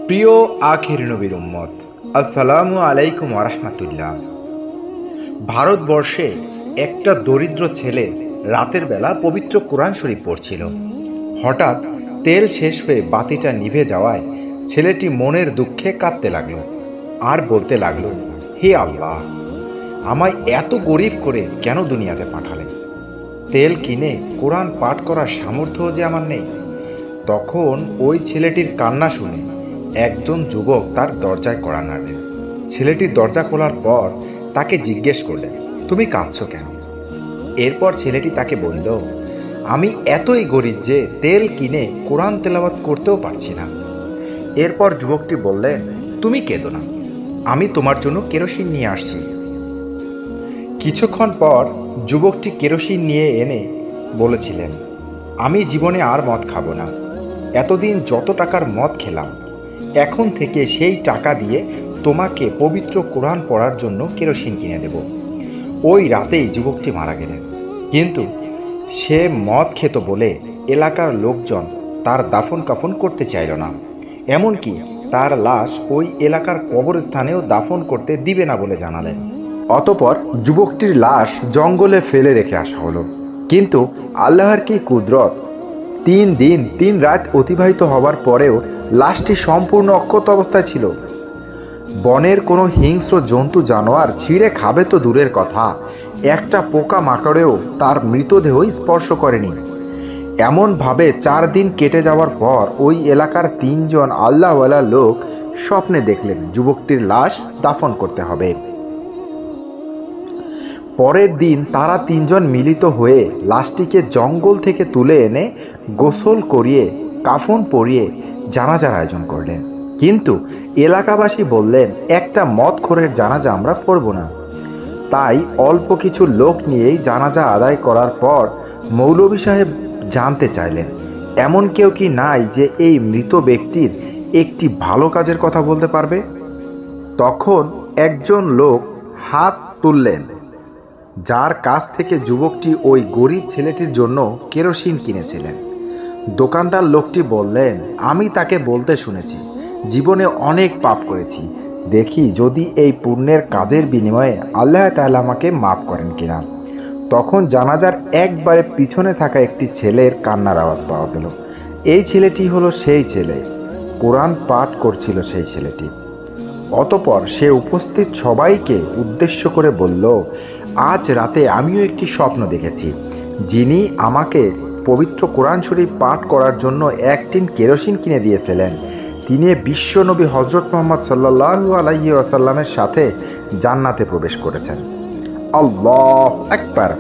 প্রিয় আখির নবীর উম্মত, আসসালামু আলাইকুম ওয়ারাহমাতুল্লাহ। ভারতবর্ষে একটা দরিদ্র ছেলে রাতের বেলা পবিত্র কোরআন শরীফ পড়ছিল। হঠাৎ তেল শেষ হয়ে বাতিটা নিভে যাওয়ায় ছেলেটি মনের দুঃখে কাঁদতে লাগলো আর বলতে লাগলো, হে আল্লাহ, আমায় এত গরিব করে কেন দুনিয়াতে পাঠালেন? তেল কিনে কোরআন পাঠ করার সামর্থ্য যে আমার নেই। তখন ওই ছেলেটির কান্না শুনে একজন যুবক তার দরজায় কড়া নাড়লেন। ছেলেটি দরজা খোলার পর তাকে জিজ্ঞেস করলেন, তুমি কাঁদছো কেন? এরপর ছেলেটি তাকে বলল, আমি এতই গরিব যে তেল কিনে কোরআন তেলাওয়াত করতেও পারছি না। এরপর যুবকটি বললেন, তুমি কেঁদো না, আমি তোমার জন্য কেরোসিন নিয়ে আসছি। কিছুক্ষণ পর যুবকটি কেরোসিন নিয়ে এনে বলেছিলেন, আমি জীবনে আর মদ খাবো না। এতদিন যত টাকার মদ খেলাম, এখন থেকে সেই টাকা দিয়ে তোমাকে পবিত্র কোরআন পড়ার জন্য কেরোসিন কিনে দেব। ওই রাতেই যুবকটি মারা গেলেন। কিন্তু সে মদ খেত বলে এলাকার লোকজন তার দাফন কাফন করতে চাইল না। এমনকি তার লাশ ওই এলাকার কবরস্থানেও দাফন করতে দিবে না বলে জানালেন। অতপর যুবকটির লাশ জঙ্গলে ফেলে রেখে আসা হলো। কিন্তু আল্লাহর কি কুদরত, 3 দিন 3 রাত অতিবাহিত হবার পরেও লাশটি সম্পূর্ণ অক্ষত অবস্থায় ছিল। বনের কোনো হিংস্র জন্তু জানোয়ার ছিঁড়ে খাবে তো দূরের কথা, একটা পোকা মাকড়েও তার মৃতদেহ স্পর্শ করেনি। এমনভাবে 4 দিন কেটে যাওয়ার পর ওই এলাকার 3 জন আল্লাহওয়ালা লোক স্বপ্নে দেখলেন যুবকটির লাশ দাফন করতে হবে। পরের দিন তারা 3 জন মিলিত হয়ে লাশটিকে জঙ্গল থেকে তুলে এনে গোসল করিয়ে কাফন পরিয়ে জানাজার আয়োজন করলেন। কিন্তু এলাকাবাসী বললেন, একটা মদখোরের জানাজা আমরা পড়ব না। তাই অল্প কিছু লোক নিয়েই জানাজা আদায় করার পর মৌলভী সাহেব জানতে চাইলেন, এমন কেউ কি নাই যে এই মৃত ব্যক্তির একটি ভালো কাজের কথা বলতে পারবে? তখন একজন লোক হাত তুললেন, যার কাছ থেকে যুবকটি ওই গরিব ছেলেটির জন্য কেরোসিন কিনেছিলেন। দোকানদার লোকটি বললেন, আমি তাকে বলতে শুনেছি, জীবনে অনেক পাপ করেছি, দেখি যদি এই পুণ্যের কাজের বিনিময়ে আল্লাহ তাআলা আমাকে মাফ করেন কিনা। তখন জানাজার একবারে পিছনে থাকা একটি ছেলের কান্নার আওয়াজ পাওয়া গেল। এই ছেলেটি হলো সেই ছেলে, কোরআন পাঠ করছিল সেই ছেলেটি। অতপর সে উপস্থিত সবাইকে উদ্দেশ্য করে বলল, আজ রাতে আমিও একটি স্বপ্ন দেখেছি। যিনি আমাকে পবিত্র কোরআন শরীফ পাঠ করার জন্য 1 টিন কেরোসিন কিনে দিয়েছিলেন, তিনি বিশ্বনবী হজরত মুহাম্মদ সাল্লাল্লাহু আলাইহি ওয়াসাল্লামের সাথে জান্নাতে প্রবেশ করেছেন। আল্লাহু আকবার।